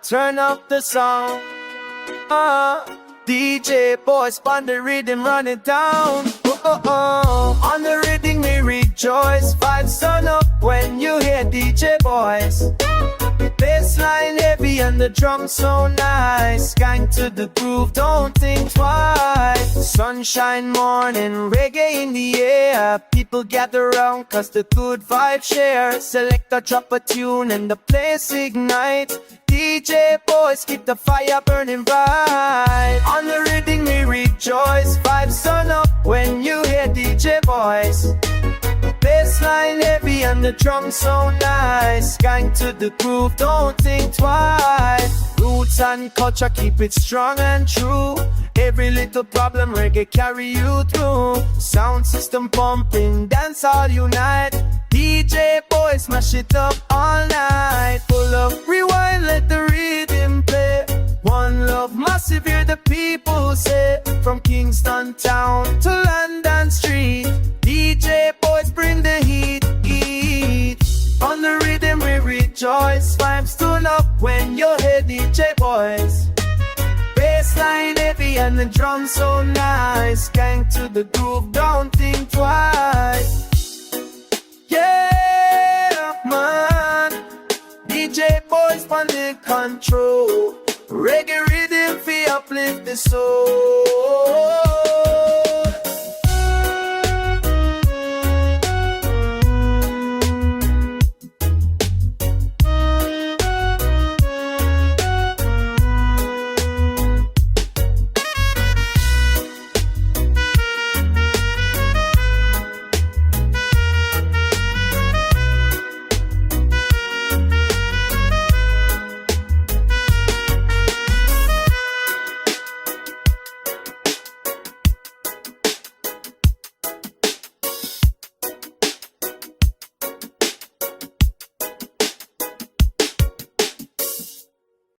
turn up the sound. DJ boys on the rhythm, run it down. On the rhythm we rejoice. Vibes turn up when you hear DJ boys. Bassline heavy and the drum so nice. Gang to the groove, don't think twice. Sunshine morning, reggae in the air. People gather round cause the good vibe share. Select a drop a tune and the place ignite. DJ boys keep the fire burning bright. On the rhythm we rejoice. Vibes turn up when you hear DJ boys. Bassline heavy and the drum so nice. Gang to the groove, don't think twice. Roots and culture, keep it strong and true. Every little problem, reggae carry you through. Sound system pumping, dance all unite. DJ boys smash it up all night. Full of rewind, let the rhythm play. One love, massive, hear the people say. From Kingston town to London street, DJ boys bring the heat. On the rhythm we rejoice. Vibes turn up when you hear DJ boys. Bassline heavy and the drum so nice. Gang to the groove, don't think twice. Yeah, man. DJ boys on the control. Reggae rhythm fi uplift the soul.